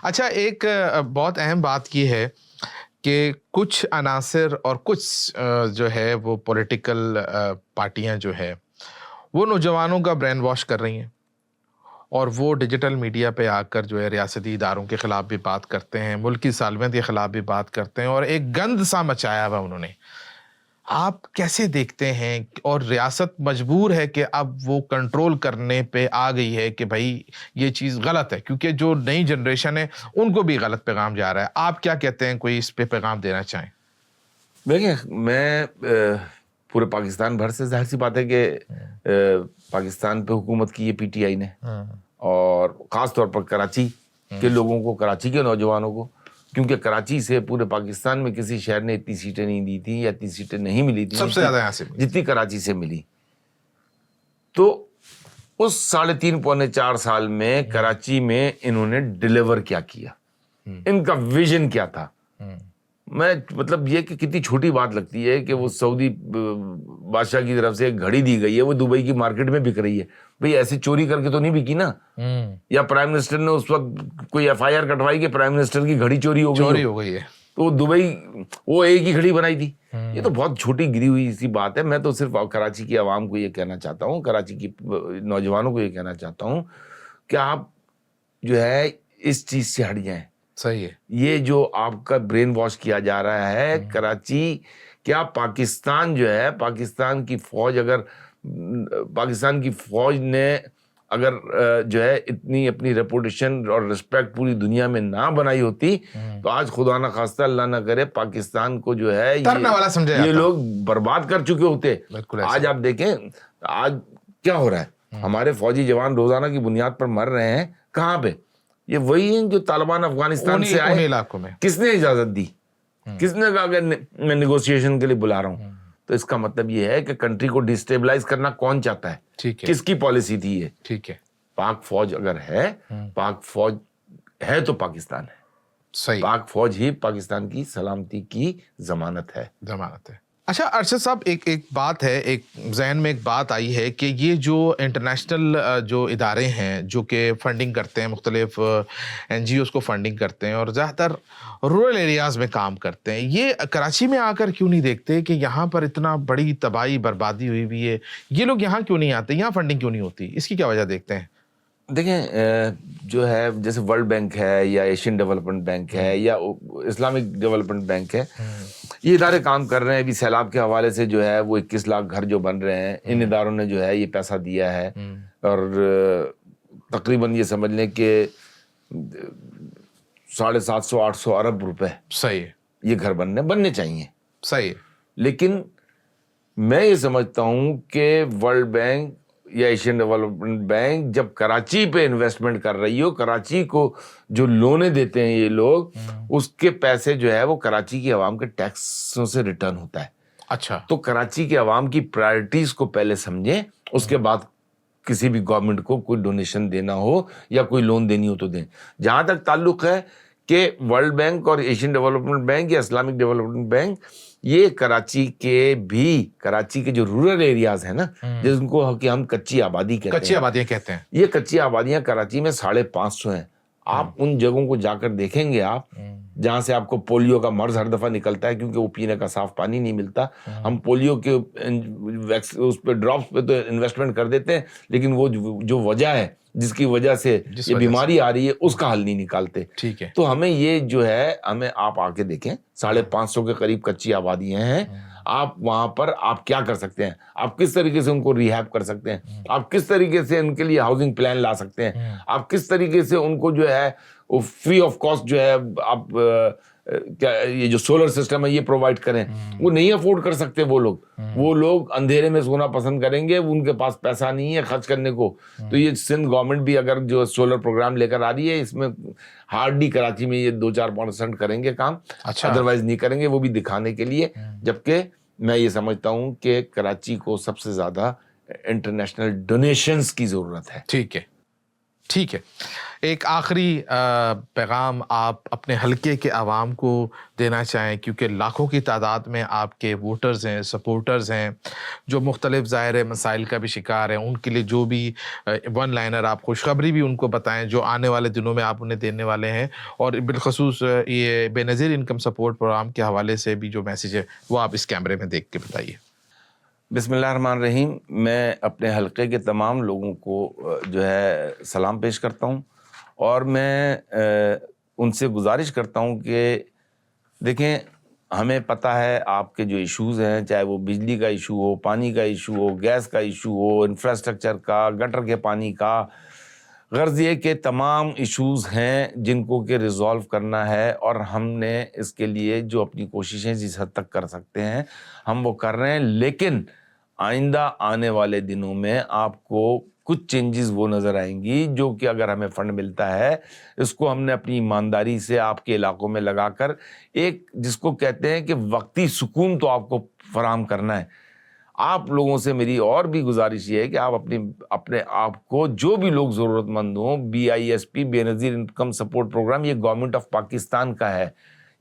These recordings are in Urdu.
اچھا، ایک بہت اہم بات یہ ہے کہ کچھ عناصر اور کچھ جو ہے وہ پولیٹیکل پارٹیاں جو ہے وہ نوجوانوں کا برین واش کر رہی ہیں، اور وہ ڈیجیٹل میڈیا پہ آ کر جو ہے ریاستی اداروں کے خلاف بھی بات کرتے ہیں، ملک کی سالمیت کے خلاف بھی بات کرتے ہیں، اور ایک گند سا مچایا ہوا انہوں نے۔ آپ کیسے دیکھتے ہیں؟ اور ریاست مجبور ہے کہ اب وہ کنٹرول کرنے پہ آ گئی ہے کہ بھائی یہ چیز غلط ہے، کیونکہ جو نئی جنریشن ہے ان کو بھی غلط پیغام جا رہا ہے۔ آپ کیا کہتے ہیں، کوئی اس پہ پیغام دینا چاہیں؟ دیکھیں، میں پورے پاکستان بھر سے ظاہر سی بات ہے کہ پاکستان پہ حکومت کی یہ پی ٹی آئی نے، اور خاص طور پر کراچی کے لوگوں کو، کراچی کے نوجوانوں کو، کیونکہ کراچی سے پورے پاکستان میں کسی شہر نے اتنی سیٹیں نہیں دی تھی یا اتنی سیٹیں نہیں ملی تھی سب سے زیادہ یہاں سے جتنی کراچی سے ملی۔ تو اس 3.5 پونے 4 سال میں کراچی میں انہوں نے ڈیلیور کیا کیا، ان کا ویژن کیا تھا؟ میں مطلب یہ کہ کتنی چھوٹی بات لگتی ہے کہ وہ سعودی بادشاہ کی طرف سے ایک گھڑی دی گئی ہے، وہ دبئی کی مارکیٹ میں بک رہی ہے۔ بھئی ایسے چوری کر کے تو نہیں بکی نا، یا پرائم منسٹر نے اس وقت کوئی ایف آئی آر کٹوائی کہ پرائم منسٹر کی گھڑی چوری ہو گئی ہے، تو دبئی وہ ایک ہی گھڑی بنائی تھی۔ یہ تو بہت چھوٹی گری ہوئی سی بات ہے۔ میں تو صرف کراچی کی عوام کو یہ کہنا چاہتا ہوں، کراچی کی نوجوانوں کو یہ کہنا چاہتا ہوں کہ آپ جو ہے اس چیز سے ہٹ جائیں۔ صحیح ہے، یہ جو آپ کا برین واش کیا جا رہا ہے کراچی، کیا پاکستان جو ہے، پاکستان کی فوج نے اگر جو ہے اتنی اپنی ریپوٹیشن اور رسپیکٹ پوری دنیا میں نہ بنائی ہوتی تو آج خدا نہ خواستہ اللہ نہ کرے پاکستان کو جو ہے یہ لوگ برباد کر چکے ہوتے۔ آج آپ دیکھیں آج کیا ہو رہا ہے، ہمارے فوجی جوان روزانہ کی بنیاد پر مر رہے ہیں۔ کہاں پہ؟ یہ وہی ہیں جو طالبان افغانستان سے آئے۔ علاقوں میں کس نے اجازت دی؟ کس نے کہا کہ میں نیگوسیشن کے لیے بلا رہا ہوں؟ تو اس کا مطلب یہ ہے کہ کنٹری کو ڈیسٹیبلائز کرنا کون چاہتا ہے؟ کس کی پالیسی تھی یہ؟ ٹھیک ہے، پاک فوج اگر ہے، پاک فوج ہے تو پاکستان ہے۔ صحیح، پاک فوج ہی پاکستان کی سلامتی کی ضمانت ہے۔ اچھا ارشد صاحب، ایک بات ہے، ایک ذہن میں ایک بات آئی ہے کہ یہ جو انٹرنیشنل جو ادارے ہیں جو کہ فنڈنگ کرتے ہیں، مختلف این جی اوز کو فنڈنگ کرتے ہیں اور زیادہ تر رورل ایریاز میں کام کرتے ہیں، یہ کراچی میں آ کر کیوں نہیں دیکھتے کہ یہاں پر اتنا بڑی تباہی بربادی ہوئی ہوئی ہے؟ یہ لوگ یہاں کیوں نہیں آتے؟ یہاں فنڈنگ کیوں نہیں ہوتی؟ اس کی کیا وجہ دیکھتے ہیں؟ دیکھیں، جو ہے جیسے ورلڈ بینک ہے یا ایشین ڈیولپمنٹ بینک ہے یا اسلامک ڈیولپمنٹ بینک ہے، یہ ادارے کام کر رہے ہیں۔ ابھی سیلاب کے حوالے سے جو ہے وہ 21 لاکھ گھر جو بن رہے ہیں، ان اداروں نے جو ہے یہ پیسہ دیا ہے، اور تقریباً یہ سمجھ لیں کہ 750-800 ارب روپے صحیح یہ گھر بننے چاہیے۔ صحیح، لیکن میں یہ سمجھتا ہوں کہ ورلڈ بینک یا ایشین ڈیولپمنٹ بینک جب کراچی پہ انویسٹمنٹ کر رہی ہو، کراچی کو جو لونے دیتے ہیں یہ لوگ، اس کے پیسے جو ہے وہ کراچی کی عوام کے ٹیکسوں سے ریٹرن ہوتا ہے۔ اچھا، تو کراچی کے عوام کی پرائرٹیز کو پہلے سمجھیں، اس کے بعد کسی بھی گورنمنٹ کو کوئی ڈونیشن دینا ہو یا کوئی لون دینی ہو تو دیں۔ جہاں تک تعلق ہے کہ ورلڈ بینک اور ایشین ڈیولپمنٹ بینک یا اسلامک ڈیولپمنٹ بینک، یہ کراچی کے جو رورل ایریاز ہیں نا، جن کو کہ ہم کچی آبادی کہتے ہیں، یہ کچی آبادیاں کراچی میں 550 ہیں۔ آپ ان جگہوں کو جا کر دیکھیں گے آپ، جہاں سے آپ کو پولیو کا مرض ہر دفعہ نکلتا ہے کیونکہ وہ پینے کا صاف پانی نہیں ملتا۔ ہم پولیو کے اس پہ ڈراپس پہ تو انویسٹمنٹ کر دیتے ہیں، لیکن وہ جو وجہ ہے جس کی وجہ سے یہ بیماری آ رہی ہے اس کا حل نہیں نکالتے۔ ٹھیک ہے، تو ہمیں یہ جو ہے آپ آ کے دیکھیں، 550 کے قریب کچی آبادیاں ہیں۔ آپ وہاں پر آپ کیا کر سکتے ہیں؟ آپ کس طریقے سے ان کو ریہیب کر سکتے ہیں؟ آپ کس طریقے سے ان کے لیے ہاؤسنگ پلان لا سکتے ہیں؟ آپ کس طریقے سے ان کو جو ہے وہ فری آف کاسٹ جو ہے آپ کیا یہ جو سولر سسٹم ہے یہ پرووائڈ کریں؟ وہ نہیں افورڈ کر سکتے وہ لوگ اندھیرے میں سونا پسند کریں گے، ان کے پاس پیسہ نہیں ہے خرچ کرنے کو۔ تو یہ سندھ گورنمنٹ بھی اگر جو سولر پروگرام لے کر آ رہی ہے، اس میں ہارڈلی کراچی میں یہ 2-4% کریں گے کام، ادروائز نہیں کریں گے، وہ بھی دکھانے کے لیے۔ جبکہ میں یہ سمجھتا ہوں کہ کراچی کو سب سے زیادہ انٹرنیشنل ڈونیشنز کی ضرورت ہے۔ ٹھیک ہے، ٹھیک ہے، ایک آخری پیغام آپ اپنے حلقے کے عوام کو دینا چاہیں، کیونکہ لاکھوں کی تعداد میں آپ کے ووٹرز ہیں، سپورٹرز ہیں، جو مختلف ظاہر مسائل کا بھی شکار ہیں، ان کے لیے جو بھی ون لائنر آپ خوشخبری بھی ان کو بتائیں جو آنے والے دنوں میں آپ انہیں دینے والے ہیں، اور بالخصوص یہ بے نظیر انکم سپورٹ پروگرام کے حوالے سے بھی جو میسیج ہے وہ آپ اس کیمرے میں دیکھ کے بتائیے۔ بسم اللہ الرحمن الرحیم۔ میں اپنے حلقے کے تمام لوگوں کو جو ہے سلام پیش کرتا ہوں، اور میں ان سے گزارش کرتا ہوں کہ دیکھیں، ہمیں پتہ ہے آپ کے جو ایشوز ہیں، چاہے وہ بجلی کا ایشو ہو، پانی کا ایشو ہو، گیس کا ایشو ہو، انفراسٹرکچر کا، گٹر کے پانی کا، غرض یہ کہ تمام ایشوز ہیں جن کو کہ ریزالو کرنا ہے، اور ہم نے اس کے لیے جو اپنی کوششیں جس حد تک کر سکتے ہیں ہم وہ کر رہے ہیں، لیکن آئندہ آنے والے دنوں میں آپ کو کچھ چینجز وہ نظر آئیں گی جو کہ اگر ہمیں فنڈ ملتا ہے اس کو ہم نے اپنی ایمانداری سے آپ کے علاقوں میں لگا کر ایک جس کو کہتے ہیں کہ وقتی سکون تو آپ کو فراہم کرنا ہے۔ آپ لوگوں سے میری اور بھی گزارش یہ ہے کہ آپ اپنے آپ کو، جو بھی لوگ ضرورت مند ہوں، BISP بے نظیر انکم سپورٹ پروگرام یہ گورنمنٹ آف پاکستان کا ہے،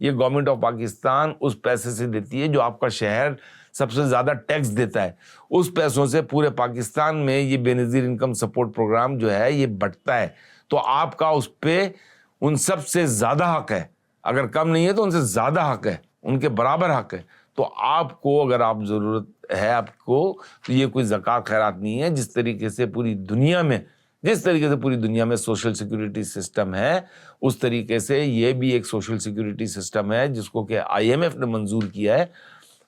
یہ گورنمنٹ آف پاکستان اس پیسے سے دیتی ہے جو آپ کا شہر سب سے زیادہ ٹیکس دیتا ہے، اس پیسوں سے پورے پاکستان میں یہ بے نظیر انکم سپورٹ پروگرام جو ہے یہ بٹتا ہے، تو آپ کا اس پہ ان سب سے زیادہ حق ہے، اگر کم نہیں ہے تو ان سے زیادہ حق ہے، ان کے برابر حق ہے۔ تو آپ کو اگر آپ ضرورت ہے آپ کو، تو یہ کوئی زکوٰۃ خیرات نہیں ہے، جس طریقے سے پوری دنیا میں سوشل سیکیورٹی سسٹم ہے، اس طریقے سے یہ بھی ایک سوشل سیکیورٹی سسٹم ہے جس کو کہ IMF نے منظور کیا ہے۔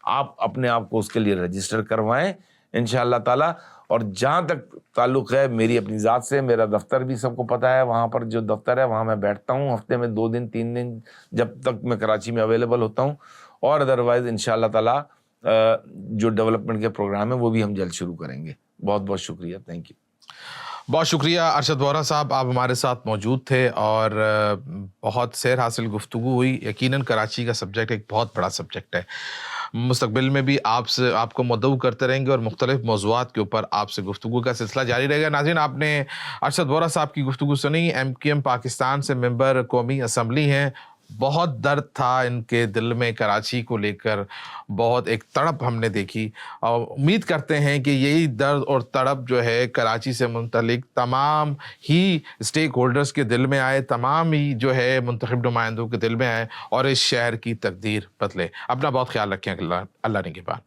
آپ اپنے آپ کو اس کے لیے رجسٹر کروائیں انشاءاللہ تعالی۔ اور جہاں تک تعلق ہے میری اپنی ذات سے، میرا دفتر بھی سب کو پتہ ہے، وہاں پر جو دفتر ہے وہاں میں بیٹھتا ہوں ہفتے میں 2 دن 3 دن جب تک میں کراچی میں اویلیبل ہوتا ہوں، اور ادروائز انشاءاللہ تعالی جو ڈیولپمنٹ کے پروگرام ہیں وہ بھی ہم جلد شروع کریں گے۔ بہت بہت شکریہ، تھینک یو۔ بہت شکریہ ارشد وورا صاحب، آپ ہمارے ساتھ موجود تھے اور بہت سیر حاصل گفتگو ہوئی۔ یقیناً کراچی کا سبجیکٹ ایک بہت بڑا سبجیکٹ ہے، مستقبل میں بھی آپ کو مدعو کرتے رہیں گے اور مختلف موضوعات کے اوپر آپ سے گفتگو کا سلسلہ جاری رہے گا۔ ناظرین، آپ نے ارشد وورا صاحب کی گفتگو سنی، MQM پاکستان سے ممبر قومی اسمبلی ہیں۔ بہت درد تھا ان کے دل میں کراچی کو لے کر، بہت ایک تڑپ ہم نے دیکھی، اور امید کرتے ہیں کہ یہی درد اور تڑپ جو ہے کراچی سے منتعلق تمام ہی اسٹیک ہولڈرز کے دل میں آئے، تمام ہی جو ہے منتخب نمائندوں کے دل میں آئے، اور اس شہر کی تقدیر بدلے۔ اپنا بہت خیال رکھیں، اللہ نگہبان۔